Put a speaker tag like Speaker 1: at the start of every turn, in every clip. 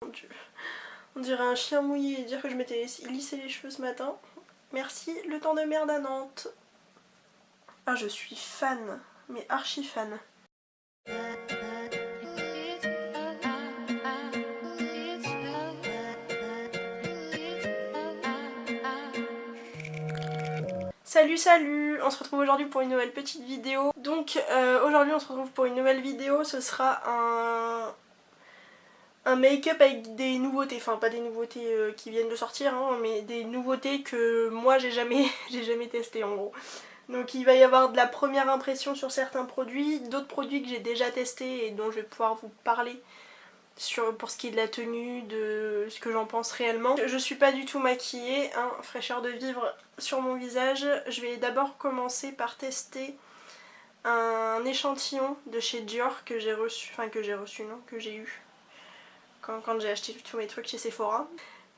Speaker 1: Mon Dieu. On dirait un chien mouillé et dire que je m'étais lissé les cheveux ce matin. Merci, le temps de merde à Nantes. Ah, je suis fan, mais archi fan. Salut, on se retrouve aujourd'hui pour une nouvelle petite vidéo. Donc aujourd'hui on se retrouve pour une nouvelle vidéo, ce sera un make-up avec des nouveautés, enfin pas des nouveautés qui viennent de sortir, hein, mais des nouveautés que moi j'ai jamais testé en gros. Donc il va y avoir de la première impression sur certains produits, d'autres produits que j'ai déjà testés et dont je vais pouvoir vous parler pour ce qui est de la tenue, de ce que j'en pense réellement. Je suis pas du tout maquillée, hein, fraîcheur de vivre sur mon visage. Je vais d'abord commencer par tester un échantillon de chez Dior que j'ai reçu, que j'ai eu quand j'ai acheté tous mes trucs chez Sephora.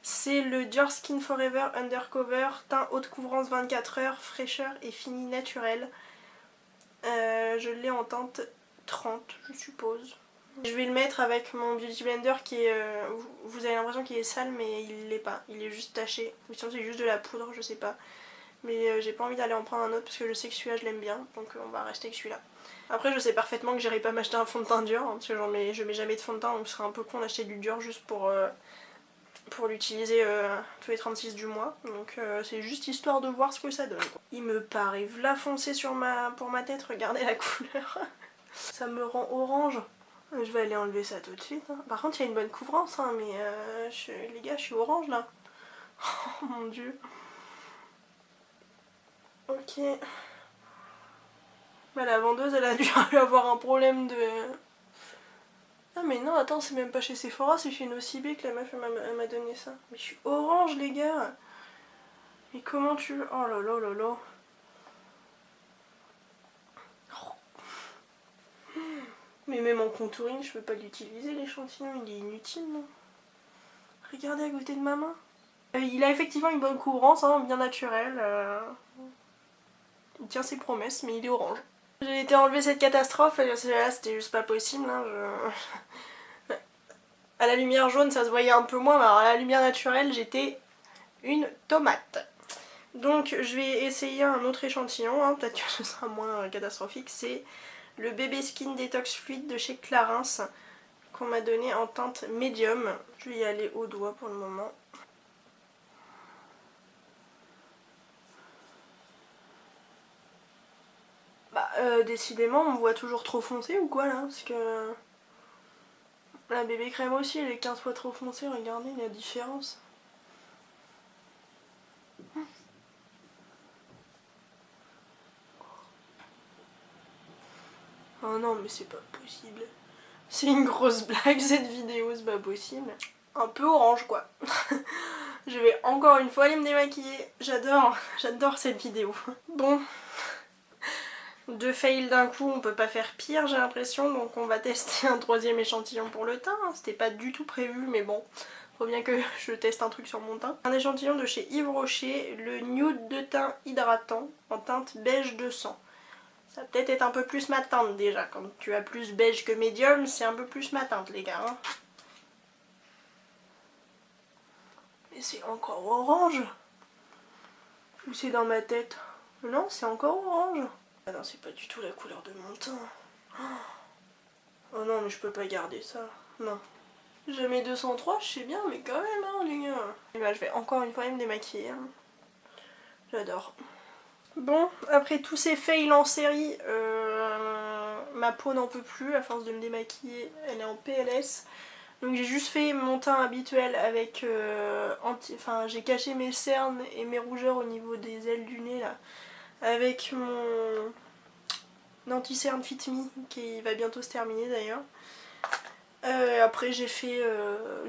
Speaker 1: C'est le Dior Skin Forever Undercover, teint haute couvrance 24 heures, fraîcheur et fini naturel. Je l'ai en teinte 30 je suppose. Je vais le mettre avec mon Beauty Blender qui est... vous avez l'impression qu'il est sale mais il l'est pas, il est juste taché. Ou sinon c'est juste de la poudre, je sais pas. Mais j'ai pas envie d'aller en prendre un autre parce que je sais que celui-là je l'aime bien, donc on va rester avec celui-là. Après je sais parfaitement que j'irai pas m'acheter un fond de teint Dior, hein, parce que je mets jamais de fond de teint, donc ce serait un peu con d'acheter du Dior juste pour l'utiliser tous les 36 du mois. Donc c'est juste histoire de voir ce que ça donne, quoi. Il me paraît v'là foncé pour ma tête, regardez la couleur. Ça me rend orange. Je vais aller enlever ça tout de suite. Hein. Par contre il y a une bonne couvrance, hein, mais les gars je suis orange là. Oh mon dieu. Ok. Bah, la vendeuse elle a dû avoir un problème de... Ah mais non attends, c'est même pas chez Sephora, c'est chez Nocibé que la meuf elle m'a donné ça. Mais je suis orange les gars. Mais comment tu veux... Oh là là là là. Mais même en contouring je peux pas l'utiliser l'échantillon, il est inutile non. Regardez à côté de ma main. Il a effectivement une bonne couvrance, hein, bien naturelle. Il tient ses promesses mais il est orange. J'ai été enlever cette catastrophe et là c'était juste pas possible. Hein, à la lumière jaune ça se voyait un peu moins, mais alors à la lumière naturelle j'étais une tomate. Donc je vais essayer un autre échantillon, hein, peut-être que ce sera moins catastrophique. C'est le Bébé Skin Detox Fluide de chez Clarins qu'on m'a donné en teinte médium. Je vais y aller au doigt pour le moment. Bah décidément on me voit toujours trop foncé ou quoi là, parce que la bébé crème aussi elle est 15 fois trop foncée, regardez la différence. Oh non mais c'est pas possible. C'est une grosse blague cette vidéo, c'est pas possible. Un peu orange quoi. Je vais encore une fois aller me démaquiller. J'adore cette vidéo. Bon. 2 fails d'un coup, on peut pas faire pire j'ai l'impression, donc on va tester un troisième échantillon pour le teint. C'était pas du tout prévu mais bon, faut bien que je teste un truc sur mon teint. Un échantillon de chez Yves Rocher, le nude de teint hydratant en teinte beige de sang. Ça va peut-être être un peu plus ma teinte déjà, quand tu as plus beige que médium, c'est un peu plus ma teinte les gars. Hein. Mais c'est encore orange. Ou c'est dans ma tête? Non, c'est encore orange. Ah non, c'est pas du tout la couleur de mon teint. Oh non, mais je peux pas garder ça. Non. Jamais 203, je sais bien, mais quand même, hein, les gars. Et bah, je vais encore une fois me démaquiller. Hein. J'adore. Bon, après tous ces fails en série, ma peau n'en peut plus à force de me démaquiller. Elle est en PLS. Donc j'ai juste fait mon teint habituel avec... j'ai caché mes cernes et mes rougeurs au niveau des ailes du nez, là. Avec mon anti-cerne Fit Me, qui va bientôt se terminer d'ailleurs. Après j'ai fait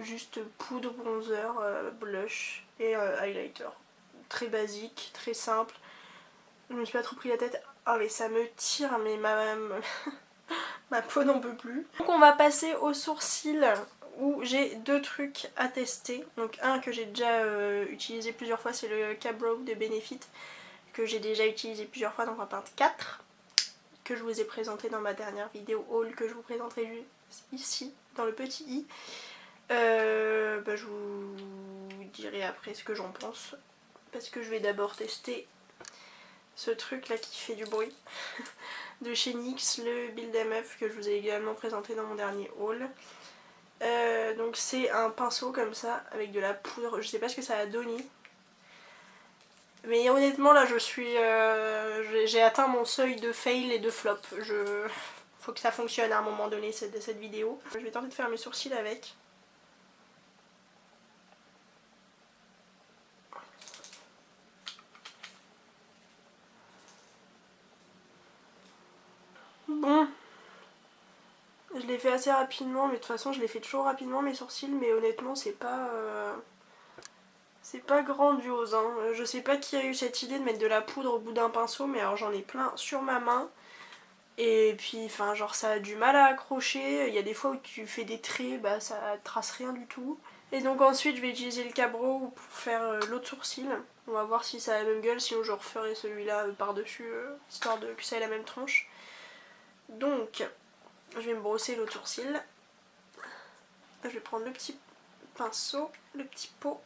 Speaker 1: juste poudre, bronzer, blush et highlighter. Très basique, très simple. Je me suis pas trop pris la tête. Ah mais ça me tire, mais ma peau n'en peut plus. Donc on va passer aux sourcils où j'ai 2 trucs à tester. Donc un que j'ai déjà utilisé plusieurs fois, c'est le Cabrow de Benefit que j'ai déjà utilisé plusieurs fois, donc en teinte 4 que je vous ai présenté dans ma dernière vidéo haul que je vous présenterai ici dans le petit i. bah, je vous dirai après ce que j'en pense. Parce que je vais d'abord tester ce truc là qui fait du bruit. De chez NYX, le Build Em Up que je vous ai également présenté dans mon dernier haul. Donc c'est un pinceau comme ça avec de la poudre, je sais pas ce que ça a donné. Mais honnêtement là je suis... j'ai atteint mon seuil de fail et de flop. Faut que ça fonctionne à un moment donné cette vidéo. Je vais tenter de faire mes sourcils avec. Bon, je l'ai fait assez rapidement, mais de toute façon je l'ai fait toujours rapidement mes sourcils, mais honnêtement c'est pas grandiose, hein. Je sais pas qui a eu cette idée de mettre de la poudre au bout d'un pinceau, mais alors j'en ai plein sur ma main. Et puis, enfin, genre ça a du mal à accrocher. Il y a des fois où tu fais des traits, bah ça trace rien du tout. Et donc ensuite je vais utiliser le Cabro pour faire l'autre sourcil. On va voir si ça a la même gueule, sinon je referai celui-là par-dessus, histoire que ça ait la même tronche. Donc, je vais me brosser l'autre sourcil. Je vais prendre le petit pinceau, le petit pot.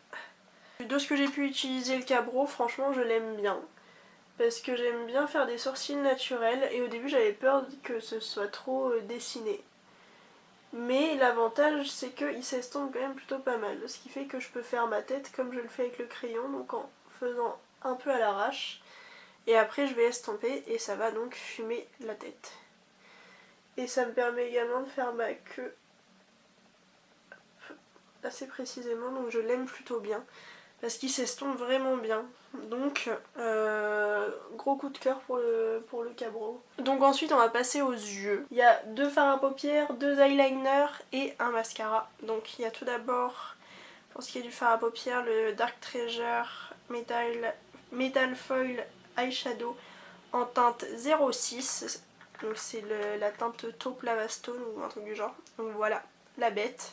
Speaker 1: De ce que j'ai pu utiliser le Cabro, franchement je l'aime bien. Parce que j'aime bien faire des sourcils naturels et au début j'avais peur que ce soit trop dessiné. Mais l'avantage c'est qu'il s'estompe quand même plutôt pas mal. Ce qui fait que je peux faire ma tête comme je le fais avec le crayon, donc en faisant un peu à l'arrache. Et après je vais estomper et ça va donc fumer la tête. Et ça me permet également de faire ma queue assez précisément, donc je l'aime plutôt bien. Parce qu'il s'estompe vraiment bien. Donc, gros coup de cœur pour le Cabro. Donc ensuite, on va passer aux yeux. Il y a 2 fards à paupières, 2 eyeliners et un mascara. Donc il y a tout d'abord, pour ce qui est du fard à paupières, le Dark Treasure Metal Foil Eyeshadow en teinte 06. Donc c'est la teinte taupe lava stone ou un truc du genre. Donc voilà, la bête.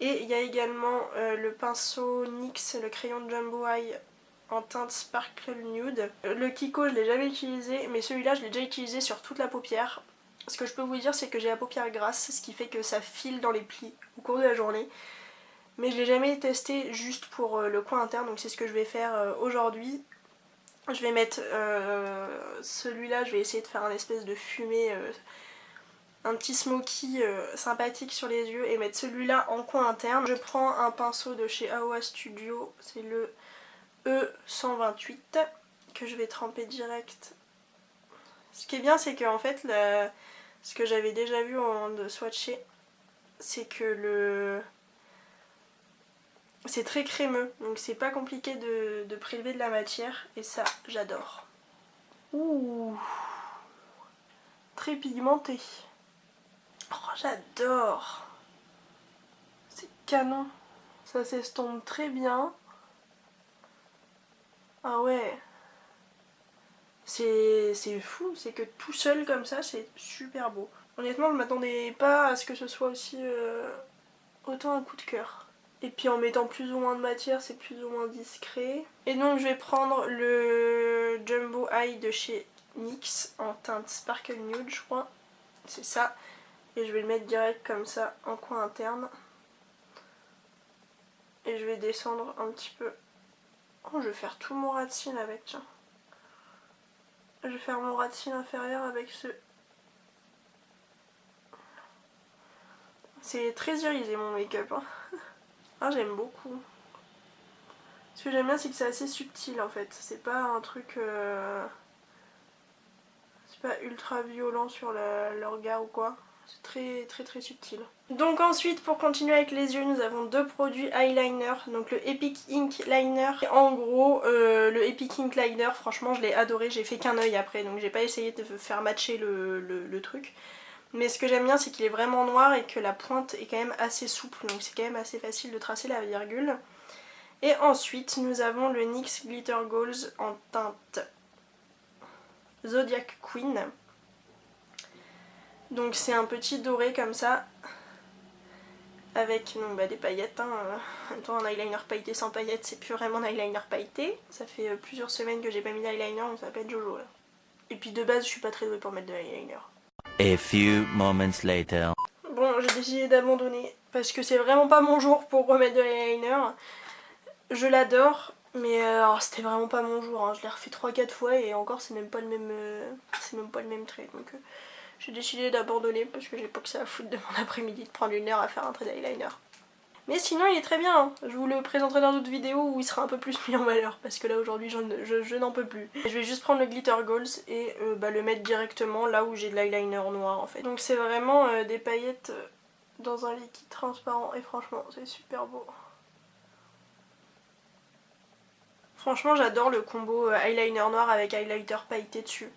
Speaker 1: Et il y a également le pinceau NYX, le crayon de Jumbo Eye en teinte Sparkle Nude. Le Kiko je l'ai jamais utilisé, mais celui-là je l'ai déjà utilisé sur toute la paupière. Ce que je peux vous dire c'est que j'ai la paupière grasse, ce qui fait que ça file dans les plis au cours de la journée. Mais je l'ai jamais testé juste pour le coin interne, donc c'est ce que je vais faire aujourd'hui. Je vais mettre celui-là, je vais essayer de faire un espèce de fumée... un petit smoky sympathique sur les yeux et mettre celui-là en coin interne. Je prends un pinceau de chez Aowa Studio, c'est le E128 que je vais tremper direct. Ce qui est bien c'est que en fait ce que j'avais déjà vu au moment de swatcher, c'est que c'est très crémeux, donc c'est pas compliqué de prélever de la matière et ça j'adore. Ouh, très pigmenté. Oh, j'adore. C'est canon. Ça s'estompe très bien. Ah ouais. C'est fou. C'est que tout seul comme ça, c'est super beau. Honnêtement, je m'attendais pas à ce que ce soit aussi autant un coup de cœur. Et puis en mettant plus ou moins de matière, c'est plus ou moins discret. Et donc je vais prendre le Jumbo Eye de chez NYX en teinte Sparkle Nude, je crois. C'est ça. Et je vais le mettre direct comme ça en coin interne. Et je vais descendre un petit peu. Oh, je vais faire tout mon ras de cils avec, tiens. Je vais faire mon ras de cils inférieur avec ce... C'est très irisé mon make-up, hein. Ah, j'aime beaucoup. Ce que j'aime bien, c'est que c'est assez subtil en fait. C'est pas un truc... C'est pas ultra violent sur le regard ou quoi. C'est très très très subtil. Donc ensuite, pour continuer avec les yeux, nous avons 2 produits eyeliner. Donc le Epic Ink Liner. En gros, le Epic Ink Liner, franchement je l'ai adoré. J'ai fait qu'un œil après, donc j'ai pas essayé de faire matcher le truc. Mais ce que j'aime bien, c'est qu'il est vraiment noir et que la pointe est quand même assez souple. Donc c'est quand même assez facile de tracer la virgule. Et ensuite, nous avons le NYX Glitter Goals en teinte Zodiac Queen. Donc c'est un petit doré comme ça, avec donc, des paillettes. Hein. En même temps, un eyeliner pailleté sans paillettes, c'est plus vraiment un eyeliner pailleté. Ça fait plusieurs semaines que j'ai pas mis d'eyeliner, donc ça va pas être Jojo là. Et puis de base, je suis pas très douée pour mettre de l'eyeliner.
Speaker 2: A few moments later.
Speaker 1: Bon, j'ai décidé d'abandonner parce que c'est vraiment pas mon jour pour remettre de l'eyeliner. Je l'adore, mais c'était vraiment pas mon jour, hein. Je l'ai refait 3-4 fois et encore c'est même pas le même trait. Donc j'ai décidé d'abandonner parce que j'ai pas que ça à foutre de mon après-midi de prendre une heure à faire un trait d'eyeliner. Mais sinon il est très bien, hein. Je vous le présenterai dans d'autres vidéos où il sera un peu plus mis en valeur parce que là aujourd'hui je n'en peux plus. Je vais juste prendre le Glitter Goals et le mettre directement là où j'ai de l'eyeliner noir en fait. Donc c'est vraiment des paillettes dans un liquide transparent et franchement c'est super beau. Franchement j'adore le combo eyeliner noir avec highlighter pailleté dessus.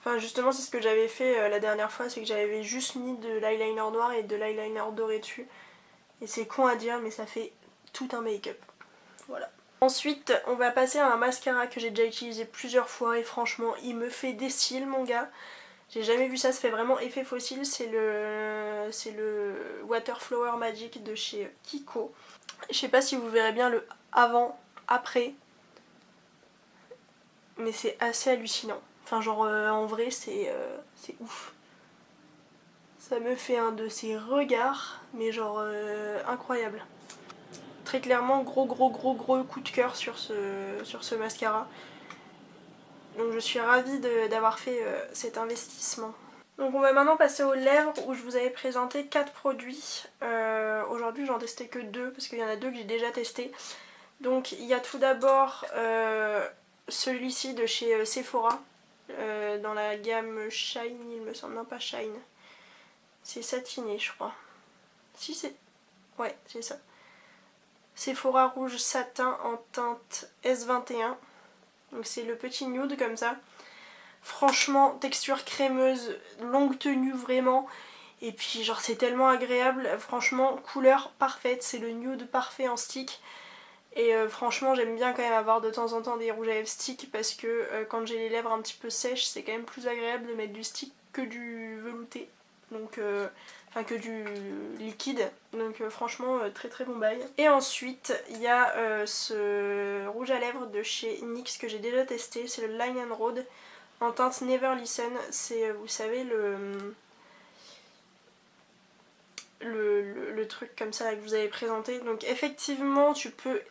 Speaker 1: Enfin justement c'est ce que j'avais fait la dernière fois, c'est que j'avais juste mis de l'eyeliner noir et de l'eyeliner doré dessus. Et c'est con à dire mais ça fait tout un make-up. Voilà. Ensuite on va passer à un mascara que j'ai déjà utilisé plusieurs fois et franchement il me fait des cils mon gars. J'ai jamais vu ça, ça fait vraiment effet fossile, c'est le Water Flower Magic de chez Kiko. Je sais pas si vous verrez bien le avant, après, mais c'est assez hallucinant. Enfin genre en vrai c'est ouf. Ça me fait un de ces regards, mais genre incroyable. Très clairement gros coup de cœur sur ce mascara. Donc je suis ravie d'avoir fait cet investissement. Donc on va maintenant passer aux lèvres où je vous avais présenté 4 produits. Aujourd'hui j'en testais que 2 parce qu'il y en a 2 que j'ai déjà testé. Donc il y a tout d'abord celui-ci de chez Sephora dans la gamme Shine il me semble, non pas Shine. C'est satiné je crois. Si c'est... ouais c'est ça. Sephora rouge satin en teinte S21. Donc c'est le petit nude comme ça. Franchement texture crémeuse, longue tenue vraiment. Et puis genre c'est tellement agréable. Franchement couleur parfaite, c'est le nude parfait en stick. Et franchement j'aime bien quand même avoir de temps en temps des rouges à lèvres stick parce que quand j'ai les lèvres un petit peu sèches c'est quand même plus agréable de mettre du stick que du velouté. Donc enfin que du liquide. Donc franchement très bon bail. Et ensuite il y a ce rouge à lèvres de chez NYX que j'ai déjà testé. C'est le Line and Road en teinte Never Listen. C'est vous savez le truc comme ça que je vous avais présenté. Donc effectivement tu peux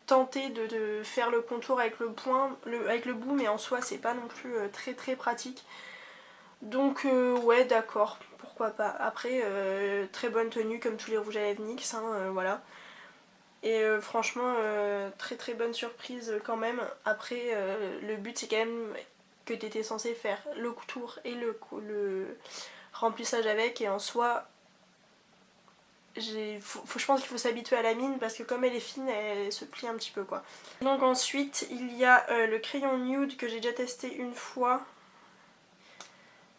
Speaker 1: tenter de faire le contour avec le poing, avec le bout, mais en soi c'est pas non plus très pratique. Donc ouais d'accord, pourquoi pas. Après très bonne tenue comme tous les rouges à lèvres NYX, hein, voilà. Et franchement très bonne surprise quand même. Après le but c'est quand même que tu étais censé faire le contour et le remplissage avec, et en soi je pense qu'il faut s'habituer à la mine parce que comme elle est fine elle se plie un petit peu quoi. Donc ensuite il y a le crayon nude que j'ai déjà testé une fois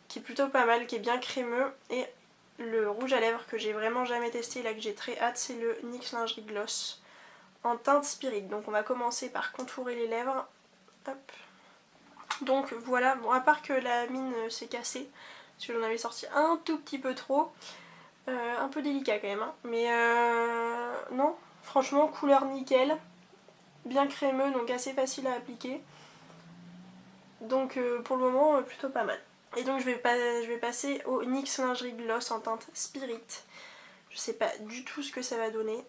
Speaker 1: qui est plutôt pas mal, qui est bien crémeux, et le rouge à lèvres que j'ai vraiment jamais testé là que j'ai très hâte c'est le NYX Lingerie Gloss en teinte Spirit. Donc on va commencer par contourer les lèvres. Hop. Donc voilà, bon à part que la mine s'est cassée parce que j'en avais sorti un tout petit peu trop. Un peu délicat quand même, hein. Mais non, franchement couleur nickel, bien crémeux donc assez facile à appliquer. Donc pour le moment plutôt pas mal. Et donc je vais passer au NYX Lingerie Gloss en teinte Spirit. Je sais pas du tout ce que ça va donner.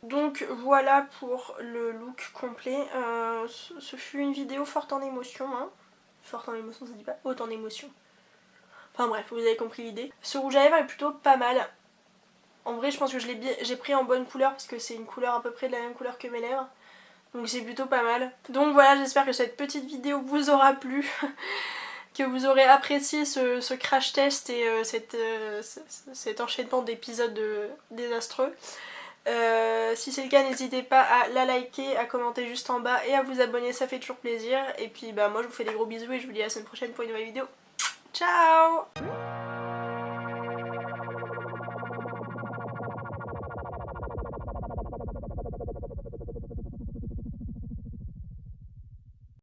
Speaker 1: Donc voilà pour le look complet. Ce fut une vidéo forte en émotion, hein. Forte en émotion, ça dit pas haute en émotion. Enfin bref, vous avez compris l'idée. Ce rouge à lèvres est plutôt pas mal. En vrai je pense que j'ai pris en bonne couleur parce que c'est une couleur à peu près de la même couleur que mes lèvres. Donc c'est plutôt pas mal. Donc voilà, j'espère que cette petite vidéo vous aura plu. Que vous aurez apprécié ce crash test et cet enchaînement d'épisodes désastreux. Si c'est le cas, n'hésitez pas à la liker, à commenter juste en bas et à vous abonner, ça fait toujours plaisir. Et puis bah moi je vous fais des gros bisous et je vous dis à la semaine prochaine pour une nouvelle vidéo. Ciao!